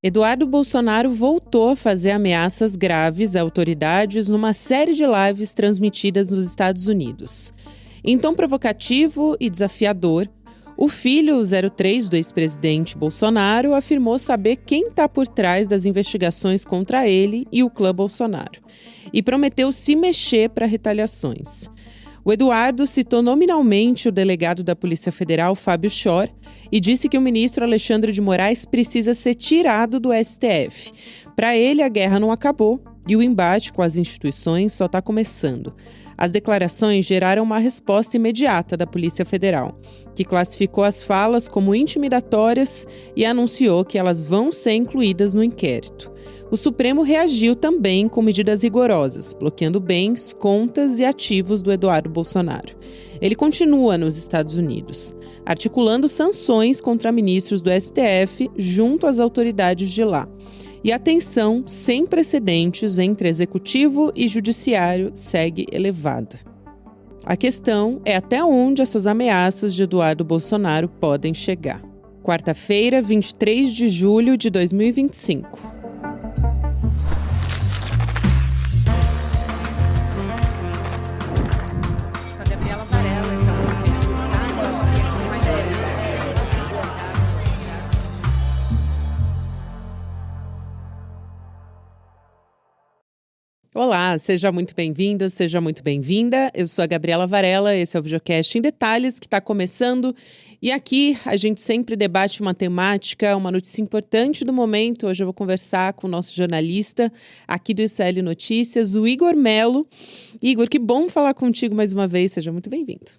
Eduardo Bolsonaro voltou a fazer ameaças graves a autoridades numa série de lives transmitidas nos Estados Unidos. Em tom provocativo e desafiador, o filho 03 do ex-presidente Bolsonaro afirmou saber quem está por trás das investigações contra ele e o clã Bolsonaro, e prometeu se mexer para retaliações. O Eduardo citou nominalmente o delegado da Polícia Federal, Fábio Chor, e disse que o ministro Alexandre de Moraes precisa ser tirado do STF. Para ele, a guerra não acabou e o embate com as instituições só está começando. As declarações geraram uma resposta imediata da Polícia Federal, que classificou as falas como intimidatórias e anunciou que elas vão ser incluídas no inquérito. O Supremo reagiu também com medidas rigorosas, bloqueando bens, contas e ativos do Eduardo Bolsonaro. Ele continua nos Estados Unidos, articulando sanções contra ministros do STF junto às autoridades de lá. E a tensão sem precedentes entre executivo e judiciário segue elevada. A questão é até onde essas ameaças de Eduardo Bolsonaro podem chegar. Quarta-feira, 23 de julho de 2025. Olá, seja muito bem-vindo, seja muito bem-vinda. Eu sou a Gabriela Varela, esse é o Videocast em Detalhes que está começando. E aqui a gente sempre debate uma temática, uma notícia importante do momento. Hoje eu vou conversar com o nosso jornalista aqui do ICL Notícias, o Igor Melo. Igor, que bom falar contigo mais uma vez, seja muito bem-vindo.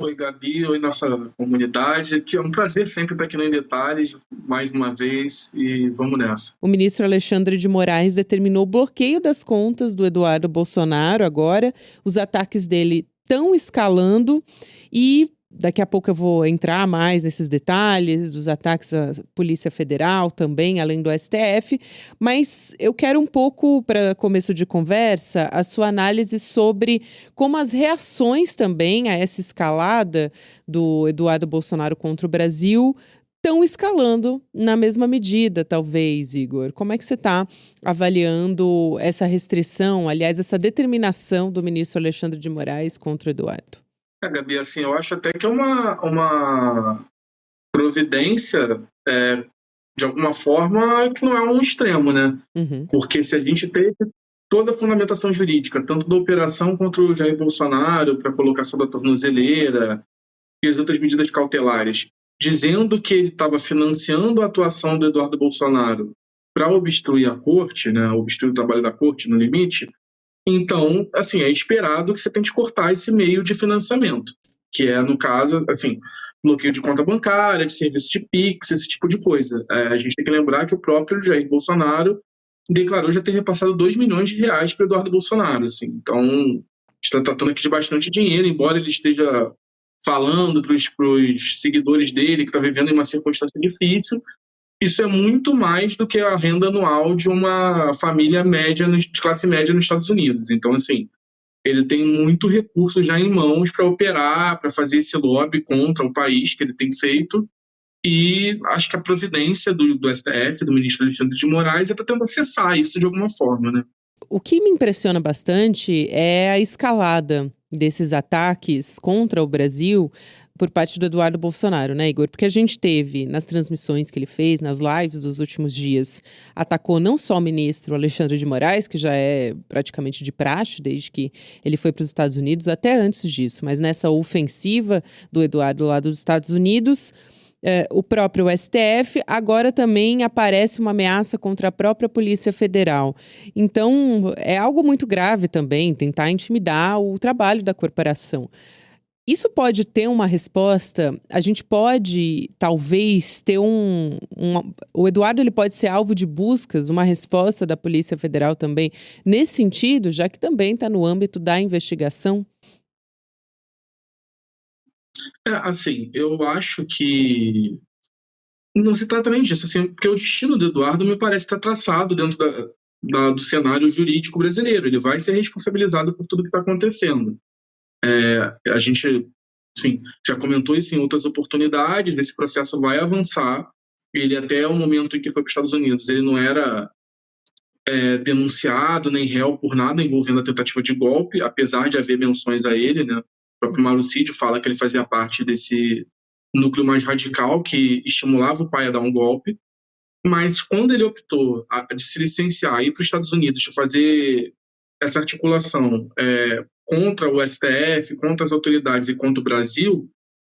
Oi, Gabi, oi, nossa comunidade. É um prazer sempre estar aqui no Em Detalhes, mais uma vez, e vamos nessa. O ministro Alexandre de Moraes determinou o bloqueio das contas do Eduardo Bolsonaro agora. Os ataques dele estão escalando e daqui a pouco eu vou entrar mais nesses detalhes dos ataques à Polícia Federal também, além do STF, mas eu quero um pouco, para começo de conversa, a sua análise sobre como as reações também a essa escalada do Eduardo Bolsonaro contra o Brasil estão escalando na mesma medida, talvez, Igor. Como é que você está avaliando essa restrição, aliás, essa determinação do ministro Alexandre de Moraes contra o Eduardo? Gabi, assim, eu acho até que é uma providência, de alguma forma, que não é um extremo, né? Uhum. Porque se a gente teve toda a fundamentação jurídica, tanto da operação contra o Jair Bolsonaro, para a colocação da tornozeleira e as outras medidas cautelares, dizendo que ele estava financiando a atuação do Eduardo Bolsonaro para obstruir a corte, né? Obstruir o trabalho da corte no limite. Então, assim, é esperado que você tente cortar esse meio de financiamento, que é, no caso, assim, bloqueio de conta bancária, de serviço de Pix, esse tipo de coisa. A gente tem que lembrar que o próprio Jair Bolsonaro declarou já ter repassado R$2 milhões para Eduardo Bolsonaro, assim. Então, a gente está tratando aqui de bastante dinheiro, embora ele esteja falando para os seguidores dele que está vivendo em uma circunstância difícil. Isso é muito mais do que a renda anual de uma família média, de classe média nos Estados Unidos. Então, assim, ele tem muito recurso já em mãos para operar, para fazer esse lobby contra o país que ele tem feito. E acho que a providência do STF, do ministro Alexandre de Moraes, é para tentar cessar isso de alguma forma, né? O que me impressiona bastante é a escalada desses ataques contra o Brasil por parte do Eduardo Bolsonaro, né, Igor? Porque a gente teve, nas transmissões que ele fez, nas lives dos últimos dias, atacou não só o ministro Alexandre de Moraes, que já é praticamente de praxe desde que ele foi para os Estados Unidos, até antes disso, mas nessa ofensiva do Eduardo lá dos Estados Unidos, o próprio STF, agora também aparece uma ameaça contra a própria Polícia Federal. Então, é algo muito grave também, tentar intimidar o trabalho da corporação. Isso pode ter uma resposta, a gente pode, talvez, ter o Eduardo ele pode ser alvo de buscas, uma resposta da Polícia Federal também, nesse sentido, já que também está no âmbito da investigação? Assim, eu acho que não se trata nem disso, assim, porque o destino do Eduardo me parece estar traçado dentro do cenário jurídico brasileiro. Ele vai ser responsabilizado por tudo que está acontecendo. A gente, assim, já comentou isso em outras oportunidades, esse processo vai avançar Ele, até o momento em que foi para os Estados Unidos, ele não era denunciado nem réu por nada envolvendo a tentativa de golpe, apesar de haver menções a ele, né? O próprio Mauro Cid fala que ele fazia parte desse núcleo mais radical que estimulava o pai a dar um golpe. Mas quando ele optou de se licenciar, ir para os Estados Unidos, fazer essa articulação contra o STF, contra as autoridades e contra o Brasil,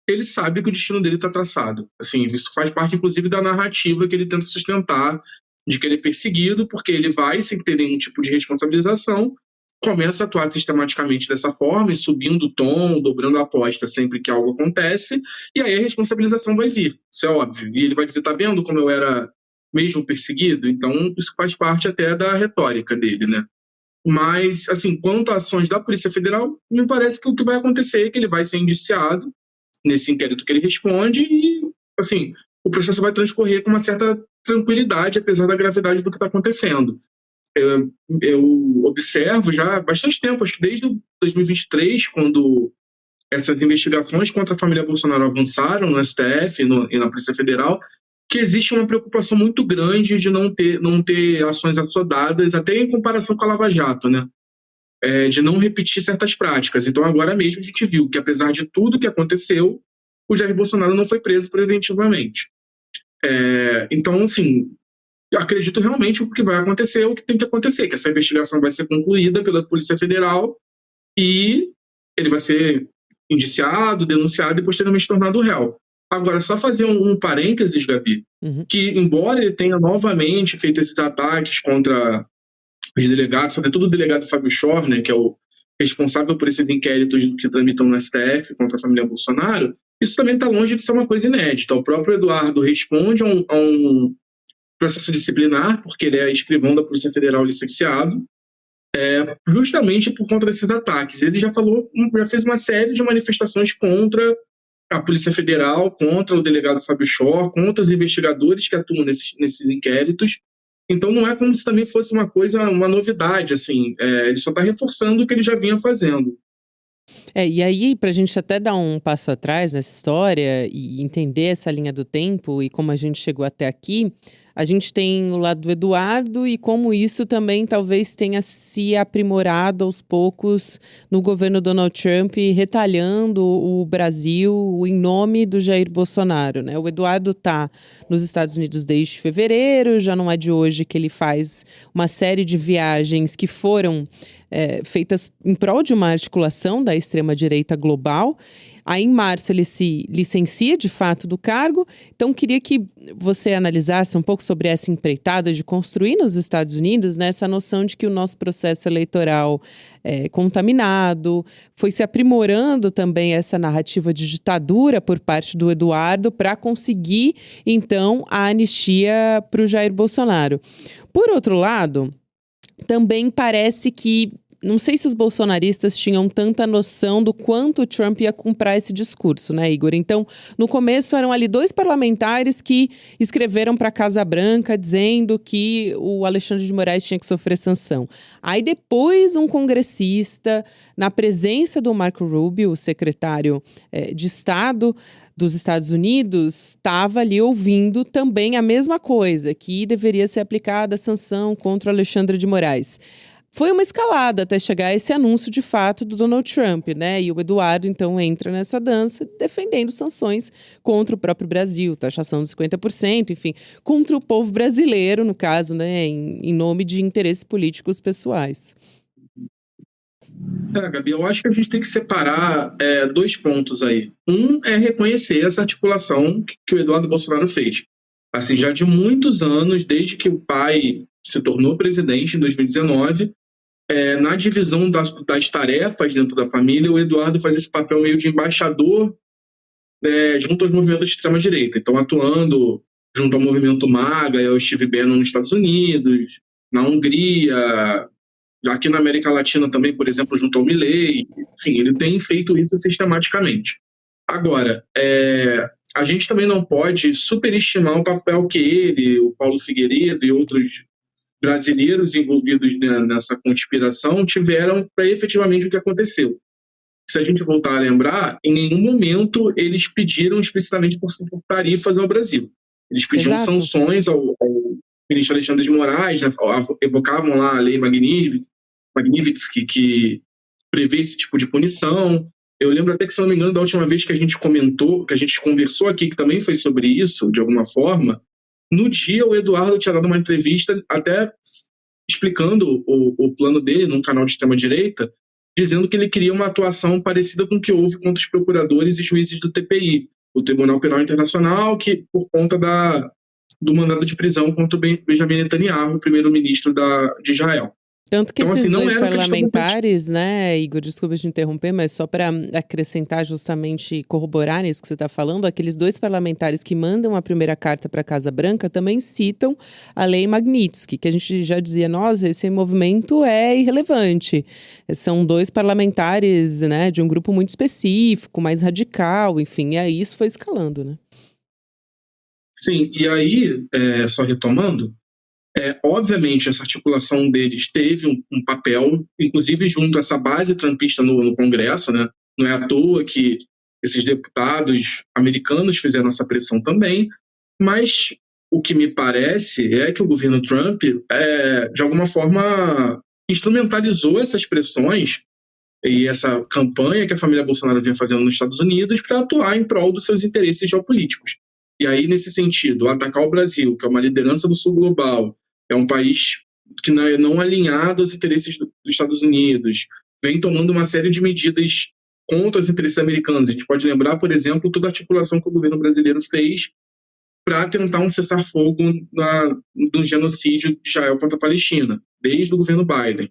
ele sabe que o destino dele está traçado. Assim, isso faz parte, inclusive, da narrativa que ele tenta sustentar, de que ele é perseguido, porque ele vai, sem ter nenhum tipo de responsabilização, começa a atuar sistematicamente dessa forma, e subindo o tom, dobrando a aposta sempre que algo acontece, e aí a responsabilização vai vir, isso é óbvio. E ele vai dizer, tá vendo como eu era mesmo perseguido? Então, isso faz parte até da retórica dele, né? Mas, assim, quanto a ações da Polícia Federal, me parece que o que vai acontecer é que ele vai ser indiciado nesse inquérito que ele responde e, assim, o processo vai transcorrer com uma certa tranquilidade, apesar da gravidade do que está acontecendo. Eu observo já há bastante tempo, acho que desde 2023, quando essas investigações contra a família Bolsonaro avançaram no STF e na Polícia Federal, que existe uma preocupação muito grande de não ter ações assodadas, até em comparação com a Lava Jato, né? De não repetir certas práticas. Então, agora mesmo a gente viu que, apesar de tudo que aconteceu, o Jair Bolsonaro não foi preso preventivamente. Então, assim, acredito realmente o que vai acontecer, o que tem que acontecer, que essa investigação vai ser concluída pela Polícia Federal e ele vai ser indiciado, denunciado e posteriormente tornado réu. Agora, só fazer um parênteses, Gabi, que embora ele tenha novamente feito esses ataques contra os delegados, sobretudo o delegado Fábio Schorner, que é o responsável por esses inquéritos que tramitam no STF contra a família Bolsonaro, isso também está longe de ser uma coisa inédita. O próprio Eduardo responde a um processo disciplinar, porque ele é escrivão da Polícia Federal licenciado, justamente por conta desses ataques. Ele já fez uma série de manifestações contra a Polícia Federal, contra o delegado Fábio Schor, contra os investigadores que atuam nesses inquéritos. Então não é como se também fosse uma novidade, assim, ele só está reforçando o que ele já vinha fazendo. E aí, para a gente até dar um passo atrás nessa história e entender essa linha do tempo e como a gente chegou até aqui, a gente tem o lado do Eduardo e como isso também talvez tenha se aprimorado aos poucos no governo Donald Trump, retalhando o Brasil em nome do Jair Bolsonaro, né? O Eduardo está nos Estados Unidos desde fevereiro, já não é de hoje que ele faz uma série de viagens que foram feitas em prol de uma articulação da extrema-direita global. Aí, em março, ele se licencia, de fato, do cargo. Então, queria que você analisasse um pouco sobre essa empreitada de construir nos Estados Unidos, né, essa noção de que o nosso processo eleitoral é contaminado. Foi se aprimorando também essa narrativa de ditadura por parte do Eduardo para conseguir, então, a anistia para o Jair Bolsonaro. Por outro lado, também parece que não sei se os bolsonaristas tinham tanta noção do quanto o Trump ia comprar esse discurso, né, Igor? Então, no começo eram ali 2 parlamentares que escreveram para a Casa Branca dizendo que o Alexandre de Moraes tinha que sofrer sanção. Aí depois um congressista, na presença do Marco Rubio, o secretário de Estado dos Estados Unidos, estava ali ouvindo também a mesma coisa, que deveria ser aplicada a sanção contra o Alexandre de Moraes. Foi uma escalada até chegar a esse anúncio de fato do Donald Trump, né? E o Eduardo, então, entra nessa dança defendendo sanções contra o próprio Brasil, taxação de 50%, enfim, contra o povo brasileiro, no caso, né? Em nome de interesses políticos pessoais. Gabi, eu acho que a gente tem que separar 2 pontos aí. Um é reconhecer essa articulação que o Eduardo Bolsonaro fez. Assim, já de muitos anos, desde que o pai se tornou presidente em 2019, na divisão das tarefas dentro da família, o Eduardo faz esse papel meio de embaixador junto aos movimentos de extrema-direita. Então, atuando junto ao movimento MAGA e ao Steve Bannon nos Estados Unidos, na Hungria, aqui na América Latina também, por exemplo, junto ao Milei. Enfim, ele tem feito isso sistematicamente. Agora, a gente também não pode superestimar o papel que ele, o Paulo Figueiredo e outros brasileiros envolvidos nessa conspiração tiveram para efetivamente o que aconteceu. Se a gente voltar a lembrar, em nenhum momento eles pediram explicitamente por tarifas ao Brasil. Eles pediam Exato. sanções ao ministro Alexandre de Moraes, né? Evocavam lá a lei Magnitsky, que prevê esse tipo de punição. Eu lembro até que, se não me engano, da última vez que a gente comentou, que a gente conversou aqui, que também foi sobre isso, de alguma forma, no dia o Eduardo tinha dado uma entrevista até explicando o plano dele num canal de extrema-direita, dizendo que ele queria uma atuação parecida com o que houve contra os procuradores e juízes do TPI, o Tribunal Penal Internacional, que por conta do mandado de prisão contra o Benjamin Netanyahu, primeiro-ministro de Israel. Tanto que Então, assim, esses não dois era o que eles estavam pedindo. parlamentares, né, Igor, desculpa te interromper, mas só para acrescentar justamente, corroborar isso que você está falando, aqueles dois parlamentares que mandam a primeira carta para a Casa Branca também citam a lei Magnitsky, que a gente já dizia, nossa, esse movimento é irrelevante. São dois parlamentares, né, de um grupo muito específico, mais radical, enfim, e aí isso foi escalando, né? Sim, e aí, só retomando, obviamente, essa articulação deles teve um papel, inclusive junto a essa base trumpista no Congresso, né? Não é à toa que esses deputados americanos fizeram essa pressão também, mas o que me parece é que o governo Trump, de alguma forma, instrumentalizou essas pressões e essa campanha que a família Bolsonaro vinha fazendo nos Estados Unidos para atuar em prol dos seus interesses geopolíticos. E aí, nesse sentido, atacar o Brasil, que é uma liderança do sul global, é um país que não é não alinhado aos interesses dos Estados Unidos, vem tomando uma série de medidas contra os interesses americanos. A gente pode lembrar, por exemplo, toda a articulação que o governo brasileiro fez para tentar um cessar-fogo do genocídio de Israel contra a Palestina, desde o governo Biden,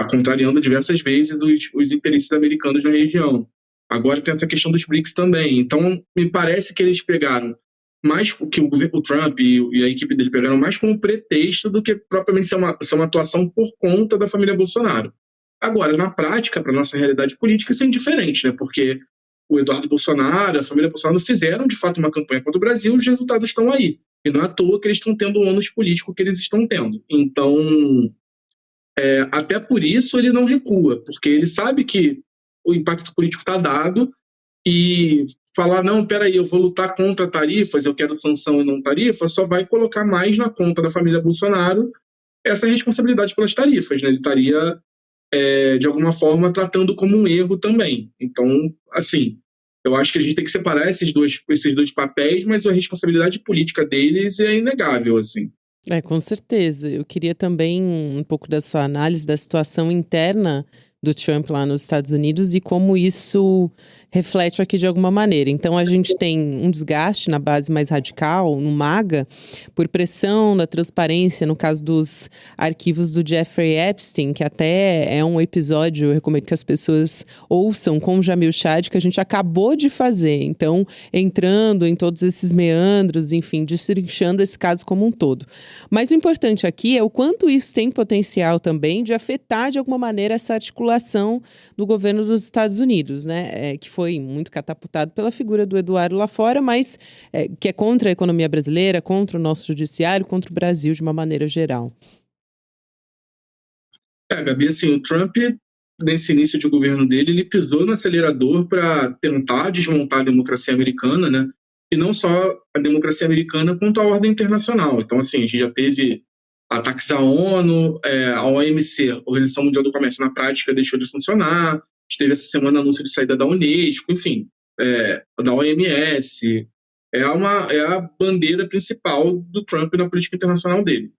contrariando diversas vezes os interesses americanos na região. Agora tem essa questão dos BRICS também. Então, me parece que eles pegaram mais que o Trump e a equipe dele pegaram mais como pretexto do que propriamente ser uma atuação por conta da família Bolsonaro. Agora, na prática, para a nossa realidade política, isso é indiferente, né? Porque o Eduardo Bolsonaro, a família Bolsonaro fizeram, de fato, uma campanha contra o Brasil e os resultados estão aí. E não é à toa que eles estão tendo o ônus político que eles estão tendo. Então, até por isso ele não recua, porque ele sabe que o impacto político está dado e falar, não, peraí, eu vou lutar contra tarifas, eu quero sanção e não tarifa, só vai colocar mais na conta da família Bolsonaro essa responsabilidade pelas tarifas, né? Ele estaria, de alguma forma, tratando como um erro também. Então, assim, eu acho que a gente tem que separar esses dois papéis, mas a responsabilidade política deles é inegável, assim. Com certeza. Eu queria também um pouco da sua análise da situação interna do Trump lá nos Estados Unidos e como isso reflete aqui de alguma maneira. Então, a gente tem um desgaste na base mais radical, no MAGA, por pressão da transparência, no caso dos arquivos do Jeffrey Epstein, que até é um episódio, eu recomendo que as pessoas ouçam com o Jamil Chad, que a gente acabou de fazer. Então, entrando em todos esses meandros, enfim, destrinchando esse caso como um todo. Mas o importante aqui é o quanto isso tem potencial também de afetar de alguma maneira essa articulação do governo dos Estados Unidos, né? Que foi muito catapultado pela figura do Eduardo lá fora, mas que é contra a economia brasileira, contra o nosso judiciário, contra o Brasil de uma maneira geral. Gabi, assim, o Trump, nesse início de governo dele, ele pisou no acelerador para tentar desmontar a democracia americana, né? E não só a democracia americana, quanto a ordem internacional. Então, assim, a gente já teve ataques à ONU, a OMC, a Organização Mundial do Comércio, na prática deixou de funcionar. A gente teve essa semana anúncio de saída da Unesco, enfim, da OMS. É a bandeira principal do Trump na política internacional dele.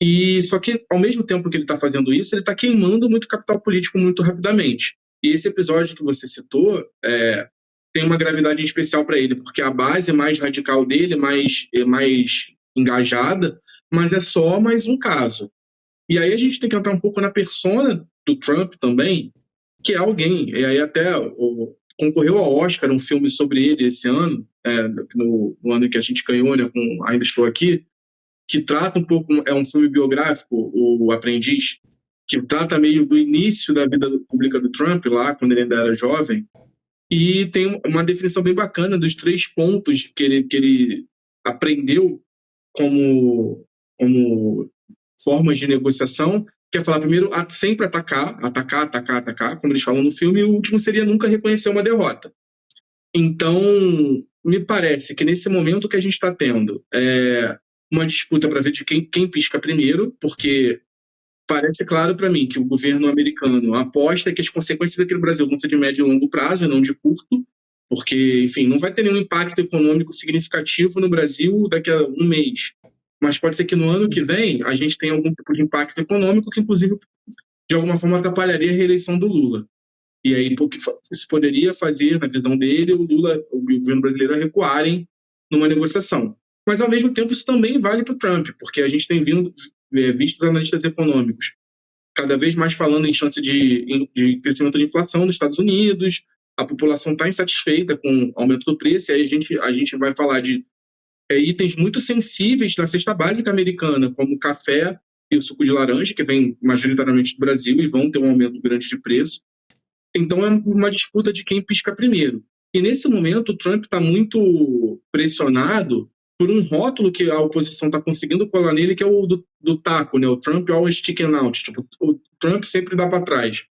E só que, ao mesmo tempo que ele está fazendo isso, ele está queimando muito capital político muito rapidamente. E esse episódio que você citou tem uma gravidade especial para ele, porque a base mais radical dele é mais engajada, mas é só mais um caso. E aí a gente tem que entrar um pouco na persona do Trump também, que é alguém, e aí até concorreu ao Oscar um filme sobre ele esse ano, no ano que a gente ganhou, né, com Ainda Estou Aqui, que trata um pouco, é um filme biográfico, O Aprendiz, que trata meio do início da vida pública do Trump, lá, quando ele ainda era jovem, e tem uma definição bem bacana dos 3 pontos que ele aprendeu como formas de negociação, que é falar primeiro, sempre atacar, como eles falam no filme, e o último seria nunca reconhecer uma derrota. Então, me parece que nesse momento que a gente está tendo uma disputa para ver de quem pisca primeiro, porque parece claro para mim que o governo americano aposta que as consequências aqui no Brasil vão ser de médio e longo prazo, e não de curto, porque, enfim, não vai ter nenhum impacto econômico significativo no Brasil daqui a um mês. Mas pode ser que no ano que vem a gente tenha algum tipo de impacto econômico que, inclusive, de alguma forma atrapalharia a reeleição do Lula. E aí, porque isso poderia fazer, na visão dele, o governo brasileiro a recuarem numa negociação. Mas, ao mesmo tempo, isso também vale para o Trump, porque a gente tem visto os analistas econômicos cada vez mais falando em chance de crescimento de inflação nos Estados Unidos, a população está insatisfeita com o aumento do preço, e aí a gente vai falar de itens muito sensíveis na cesta básica americana, como o café e o suco de laranja, que vem majoritariamente do Brasil e vão ter um aumento grande de preço. Então é uma disputa de quem pisca primeiro. E nesse momento o Trump está muito pressionado por um rótulo que a oposição está conseguindo colar nele, que é o do taco, né? O Trump always chicken out. Tipo, o Trump sempre dá para trás,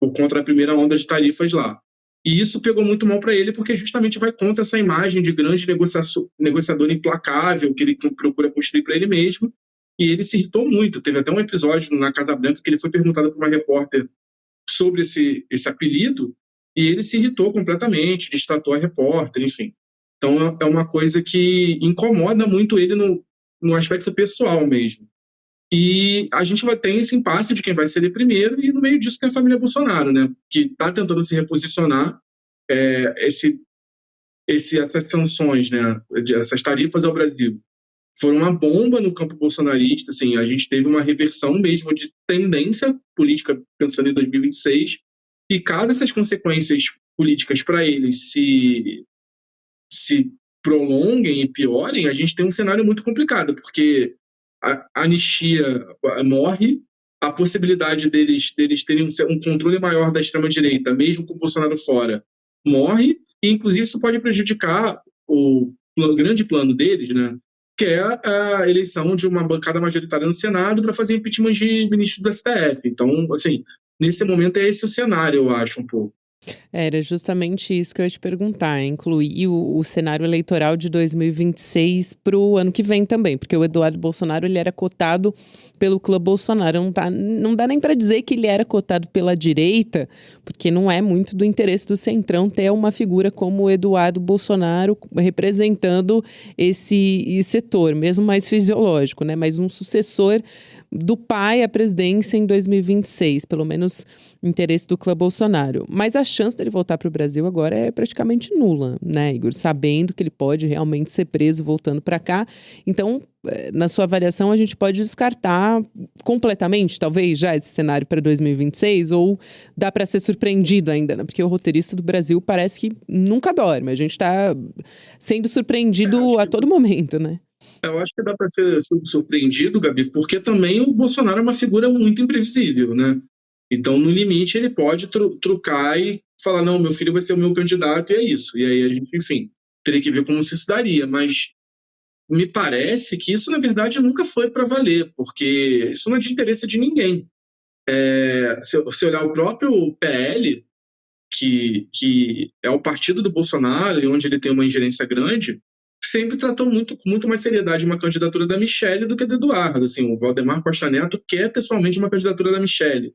por contra a primeira onda de tarifas lá. E isso pegou muito mal para ele, porque justamente vai contra essa imagem de grande negociador implacável que ele procura construir para ele mesmo. E ele se irritou muito. Teve até um episódio na Casa Branca que ele foi perguntado por uma repórter sobre esse apelido, e ele se irritou completamente, destratou a repórter, enfim. Então é uma coisa que incomoda muito ele no aspecto pessoal mesmo. E a gente vai ter esse impasse de quem vai ser ele primeiro, e no meio disso tem a família Bolsonaro, né, que está tentando se reposicionar. Essas sanções, né, essas tarifas ao Brasil, foram uma bomba no campo bolsonarista. Assim, a gente teve uma reversão mesmo de tendência política pensando em 2026, e caso essas consequências políticas para eles se prolonguem e piorem, a gente tem um cenário muito complicado, porque a anistia morre, a possibilidade deles terem um controle maior da extrema-direita, mesmo com o Bolsonaro fora, morre, e inclusive isso pode prejudicar o grande plano deles, né, que é a eleição de uma bancada majoritária no Senado para fazer impeachment de ministros do STF. Então, assim, nesse momento é esse o cenário, eu acho, um pouco. Era justamente isso que eu ia te perguntar, incluir o cenário eleitoral de 2026 para o ano que vem também, porque o Eduardo Bolsonaro ele era cotado pelo Clã Bolsonaro, não dá nem para dizer que ele era cotado pela direita, porque não é muito do interesse do Centrão ter uma figura como o Eduardo Bolsonaro representando esse setor, mesmo mais fisiológico, né? Mas um sucessor do pai à presidência em 2026, pelo menos interesse do Clã Bolsonaro. Mas a chance dele voltar para o Brasil agora é praticamente nula, né, Igor? Sabendo que ele pode realmente ser preso voltando para cá. Então, na sua avaliação, a gente pode descartar completamente, talvez, já esse cenário para 2026? Ou dá para ser surpreendido ainda, né? Porque o roteirista do Brasil parece que nunca dorme. A gente está sendo surpreendido a todo momento, né? Eu acho que dá para ser surpreendido, Gabi, porque também o Bolsonaro é uma figura muito imprevisível, né? Então, no limite, ele pode trucar e falar, não, meu filho vai ser o meu candidato, e é isso. E aí a gente, enfim, teria que ver como se daria. Mas me parece que isso, na verdade, nunca foi para valer, porque isso não é de interesse de ninguém. Se olhar o próprio PL, que é o partido do Bolsonaro, e onde ele tem uma ingerência grande, sempre tratou com muito mais seriedade uma candidatura da Michelle do que do Eduardo. Assim, o Valdemar Costa Neto quer pessoalmente uma candidatura da Michelle.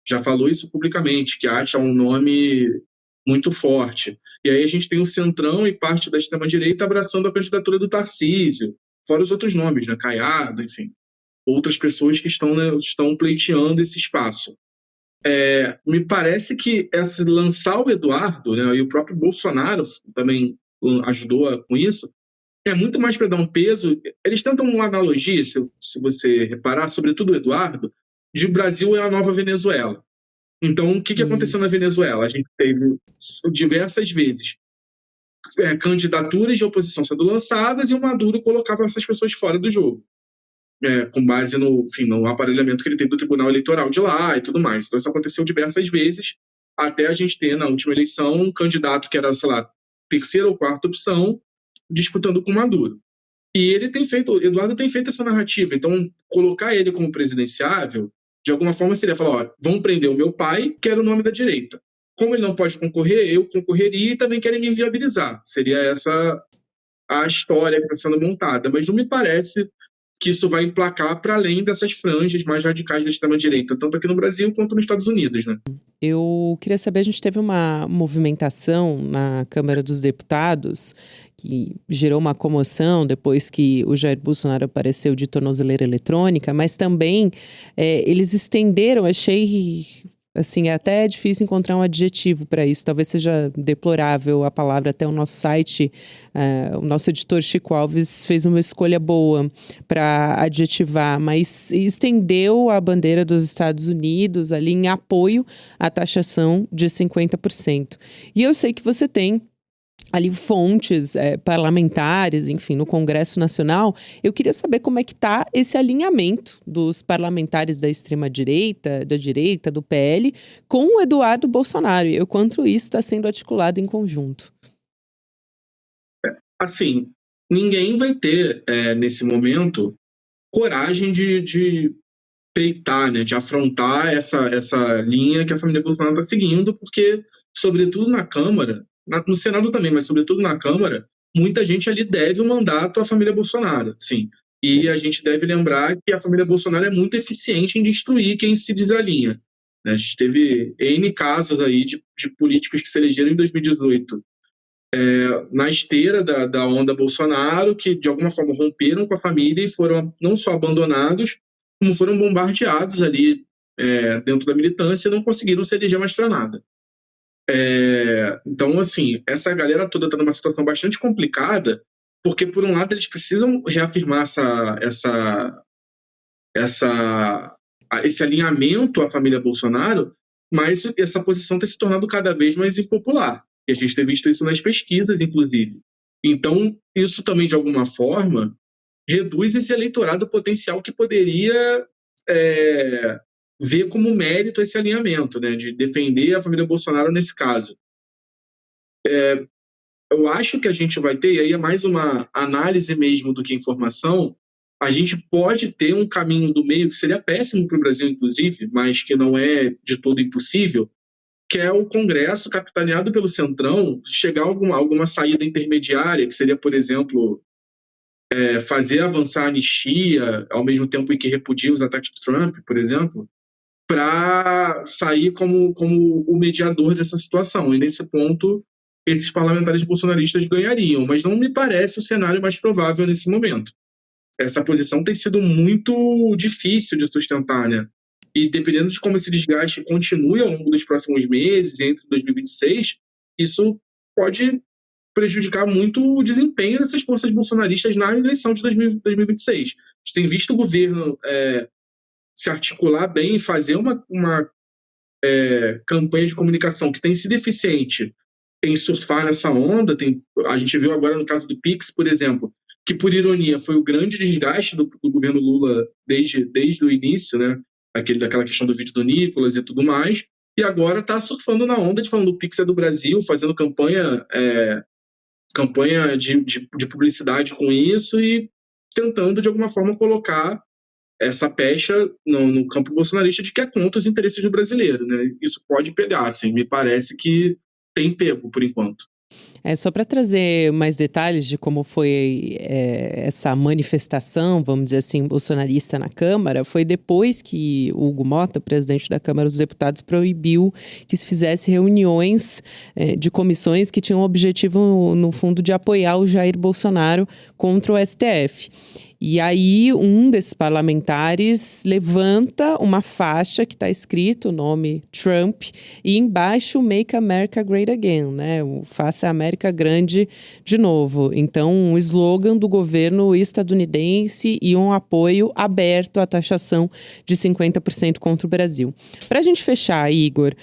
Já falou isso publicamente, que acha um nome muito forte. E aí a gente tem o Centrão e parte da extrema-direita abraçando a candidatura do Tarcísio, fora os outros nomes, né? Caiado, enfim. Outras pessoas que estão pleiteando esse espaço. Me parece que lançar o Eduardo, né, e o próprio Bolsonaro também ajudou com isso, é muito mais para dar um peso. Eles tentam uma analogia, se você reparar, sobretudo o Eduardo, de Brasil é a nova Venezuela. Então, o que aconteceu na Venezuela? A gente teve diversas vezes candidaturas de oposição sendo lançadas, e o Maduro colocava essas pessoas fora do jogo, com base no aparelhamento que ele tem do Tribunal Eleitoral de lá e tudo mais. Então, isso aconteceu diversas vezes, até a gente ter, na última eleição, um candidato que era, sei lá, terceira ou quarta opção, disputando com o Maduro. E o Eduardo tem feito essa narrativa. Então, colocar ele como presidenciável, de alguma forma, seria falar, vamos prender o meu pai, que era o nome da direita. como ele não pode concorrer, eu concorreria e também querem me inviabilizar. Seria essa a história que está sendo montada. Mas não me parece que isso vai emplacar para além dessas franjas mais radicais da extrema-direita, tanto aqui no Brasil quanto nos Estados Unidos, né? Eu queria saber, a gente teve uma movimentação na Câmara dos Deputados que gerou uma comoção depois que o Jair Bolsonaro apareceu de tornozeleira eletrônica, mas também eles estenderam, achei assim, é até difícil encontrar um adjetivo para isso, talvez seja deplorável a palavra, até o nosso site, o nosso editor Chico Alves fez uma escolha boa para adjetivar, mas estendeu a bandeira dos Estados Unidos ali em apoio à taxação de 50%. E eu sei que você tem ali fontes parlamentares, enfim, no Congresso Nacional. Eu queria saber como é que está esse alinhamento dos parlamentares da extrema-direita, da direita, do PL, com o Eduardo Bolsonaro, e o quanto isso está sendo articulado em conjunto. Assim, ninguém vai ter, nesse momento, coragem de peitar, né, de afrontar essa linha que a família Bolsonaro está seguindo, porque, sobretudo na Câmara, no Senado também, mas sobretudo na Câmara, muita gente ali deve o mandato à família Bolsonaro, sim. E a gente deve lembrar que a família Bolsonaro é muito eficiente em destruir quem se desalinha. A gente teve N casos aí de políticos que se elegeram em 2018 na esteira da onda Bolsonaro, que de alguma forma romperam com a família e foram não só abandonados, como foram bombardeados ali dentro da militância e não conseguiram se eleger mais para nada. Então, assim, essa galera toda está numa situação bastante complicada, porque, por um lado, eles precisam reafirmar esse alinhamento à família Bolsonaro, mas essa posição tem se tornado cada vez mais impopular. E a gente tem visto isso nas pesquisas, inclusive. Então, isso também, de alguma forma, reduz esse eleitorado potencial que poderia ver como mérito esse alinhamento, né, de defender a família Bolsonaro nesse caso. Eu acho que a gente vai ter, e aí é mais uma análise mesmo do que informação, a gente pode ter um caminho do meio que seria péssimo para o Brasil, inclusive, mas que não é de todo impossível, que é o Congresso capitaneado pelo Centrão chegar a alguma saída intermediária, que seria, por exemplo, fazer avançar a anistia, ao mesmo tempo em que repudia os ataques de Trump, por exemplo, para sair como o mediador dessa situação. E nesse ponto, esses parlamentares bolsonaristas ganhariam, mas não me parece o cenário mais provável nesse momento. Essa posição tem sido muito difícil de sustentar, né? E dependendo de como esse desgaste continue ao longo dos próximos meses, entre 2026, isso pode prejudicar muito o desempenho dessas forças bolsonaristas na eleição de 2026. A gente tem visto o governo se articular bem e fazer uma campanha de comunicação que tem sido eficiente em surfar nessa onda. A gente viu agora no caso do Pix, por exemplo, que, por ironia, foi o grande desgaste do governo Lula desde o início, né? Daquela questão do vídeo do Nicolas e tudo mais, e agora está surfando na onda de falando o Pix é do Brasil, fazendo campanha de publicidade com isso e tentando, de alguma forma, colocar essa pecha no campo bolsonarista de que é contra os interesses do brasileiro, né? Isso pode pegar, assim, me parece que tem pego, por enquanto. Só para trazer mais detalhes de como foi essa manifestação, vamos dizer assim, bolsonarista na Câmara, foi depois que o Hugo Mota, presidente da Câmara dos Deputados, proibiu que se fizesse reuniões de comissões que tinham o objetivo, no fundo, de apoiar o Jair Bolsonaro contra o STF. E aí, um desses parlamentares levanta uma faixa que está escrito o nome Trump e embaixo Make America Great Again, né? Faça a América grande de novo. Então, um slogan do governo estadunidense e um apoio aberto à taxação de 50% contra o Brasil. Para a gente fechar, Igor,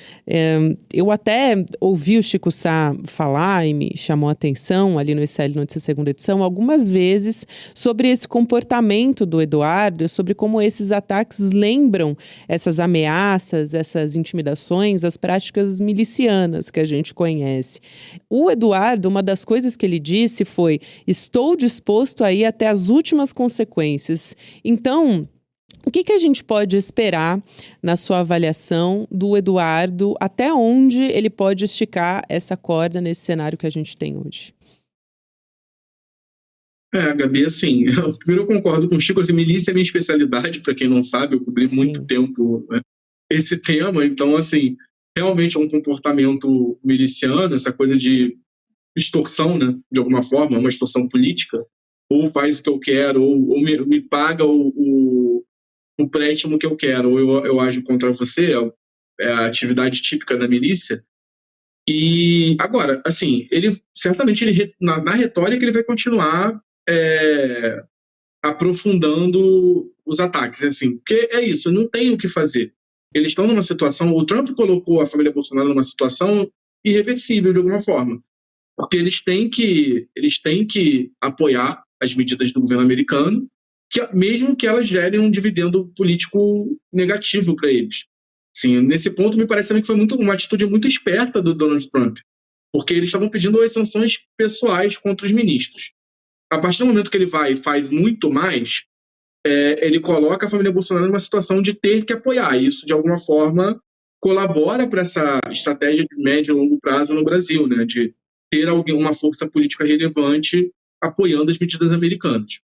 eu até ouvi o Chico Sá falar e me chamou a atenção ali no ICL Notícias segunda edição algumas vezes sobre esse comportamento do Eduardo, sobre como esses ataques lembram essas ameaças, essas intimidações, as práticas milicianas que a gente conhece. O Eduardo, uma das coisas que ele disse foi: estou disposto a ir até as últimas consequências. Então, O que a gente pode esperar, na sua avaliação, do Eduardo? Até onde ele pode esticar essa corda nesse cenário que a gente tem hoje? Gabi, assim, primeiro eu concordo com o Chico, assim, milícia é minha especialidade, para quem não sabe, eu cobri muito tempo, né, esse tema, então, assim, realmente é um comportamento miliciano, essa coisa de extorsão, né, de alguma forma, uma extorsão política, ou faz o que eu quero, ou me paga o empréstimo que eu quero, ou eu ajo contra você, é a atividade típica da milícia. E agora, assim, ele certamente na retórica ele vai continuar aprofundando os ataques, assim, porque é isso, não tem o que fazer. Eles estão numa situação, o Trump colocou a família Bolsonaro numa situação irreversível de alguma forma, porque eles têm que apoiar as medidas do governo americano, mesmo que elas gerem um dividendo político negativo para eles. Sim, nesse ponto me parece também que foi uma atitude muito esperta do Donald Trump, porque eles estavam pedindo as sanções pessoais contra os ministros. A partir do momento que ele vai e faz muito mais, ele coloca a família Bolsonaro numa situação de ter que apoiar. Isso, de alguma forma, colabora para essa estratégia de médio e longo prazo no Brasil, né, de ter uma força política relevante apoiando as medidas americanas.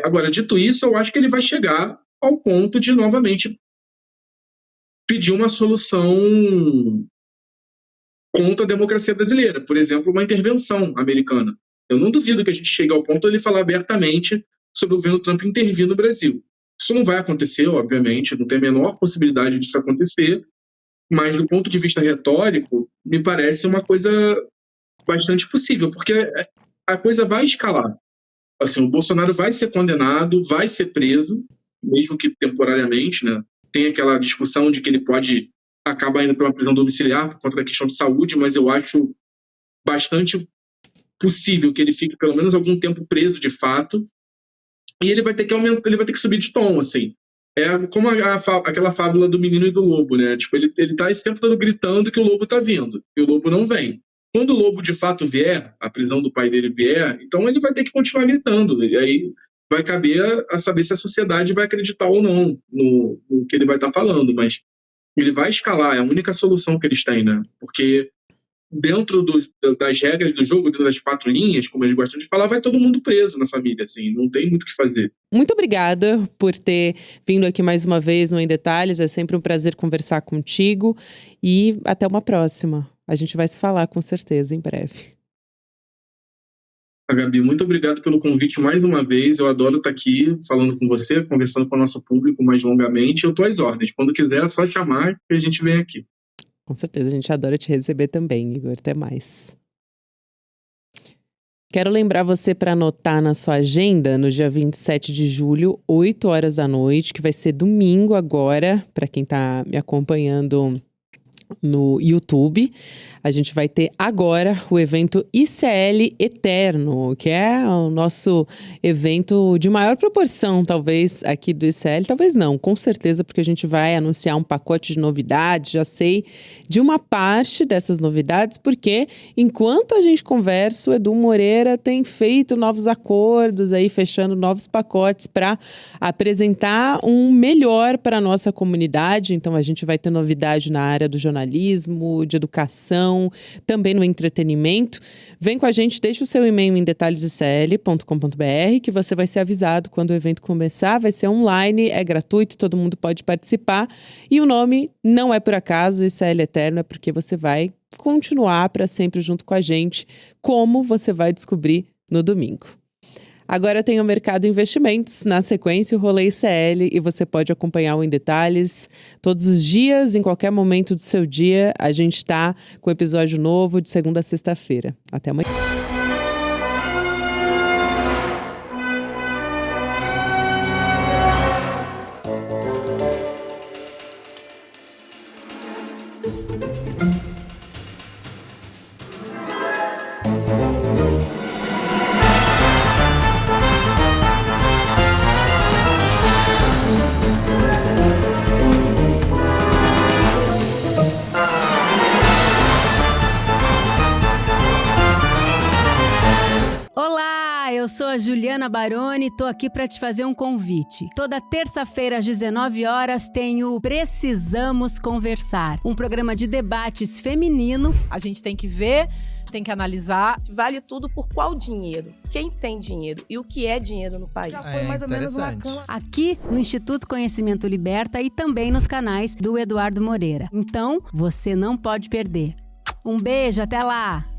Agora, dito isso, eu acho que ele vai chegar ao ponto de, novamente, pedir uma solução contra a democracia brasileira, por exemplo, uma intervenção americana. Eu não duvido que a gente chegue ao ponto de ele falar abertamente sobre o governo Trump intervir no Brasil. Isso não vai acontecer, obviamente, não tem a menor possibilidade disso acontecer, mas do ponto de vista retórico, me parece uma coisa bastante possível, porque a coisa vai escalar. Assim, o Bolsonaro vai ser condenado, vai ser preso, mesmo que temporariamente, né? Tem aquela discussão de que ele pode acabar indo para uma prisão domiciliar por conta da questão de saúde, mas eu acho bastante possível que ele fique pelo menos algum tempo preso de fato, e ele vai ter que aumentar, ele vai ter que subir de tom, assim. É como aquela fábula do menino e do lobo, né? Tipo, ele tá esse tempo todo gritando que o lobo tá vindo, e o lobo não vem. Quando o lobo de fato vier, a prisão do pai dele vier, então ele vai ter que continuar gritando, e aí vai caber a saber se a sociedade vai acreditar ou não no que ele vai estar falando, mas ele vai escalar, é a única solução que eles têm, né? Porque dentro das regras do jogo, dentro das 4 linhas, como eles gostam de falar, vai todo mundo preso na família, assim, não tem muito o que fazer. Muito obrigada por ter vindo aqui mais uma vez no Em Detalhes, é sempre um prazer conversar contigo e até uma próxima. A gente vai se falar com certeza em breve. Gabi, muito obrigado pelo convite mais uma vez. Eu adoro estar aqui falando com você, conversando com o nosso público mais longamente. Eu estou às ordens. Quando quiser, é só chamar que a gente vem aqui. Com certeza, a gente adora te receber também, Igor. Até mais. Quero lembrar você para anotar na sua agenda, no dia 27 de julho, 8 horas da noite, que vai ser domingo agora, para quem está me acompanhando no YouTube. A gente vai ter agora o evento ICL Eterno, que é o nosso evento de maior proporção, talvez, aqui do ICL. Talvez não, com certeza, porque a gente vai anunciar um pacote de novidades. Já sei de uma parte dessas novidades, porque enquanto a gente conversa, o Edu Moreira tem feito novos acordos, aí fechando novos pacotes para apresentar um melhor para a nossa comunidade. Então, a gente vai ter novidade na área do jornalismo, de educação, também no entretenimento. Vem com a gente, deixa o seu e-mail em detalhesicl.com.br que você vai ser avisado quando o evento começar. Vai ser online, é gratuito, todo mundo pode participar. E o nome não é por acaso, ICL Eterno, é porque você vai continuar para sempre junto com a gente, como você vai descobrir no domingo. Agora tem o Mercado Investimentos, na sequência o Rolê ICL, e você pode acompanhar o Em Detalhes todos os dias, em qualquer momento do seu dia. A gente está com episódio novo de segunda a sexta-feira. Até amanhã. Olá, eu sou a Juliana Baroni e tô aqui para te fazer um convite. Toda terça-feira às 19 horas tem o Precisamos Conversar, um programa de debates feminino. A gente tem que ver, tem que analisar. Vale tudo por qual dinheiro? Quem tem dinheiro e o que é dinheiro no país? Já foi mais ou menos uma cama. Aqui no Instituto Conhecimento Liberta e também nos canais do Eduardo Moreira. Então, você não pode perder. Um beijo, até lá!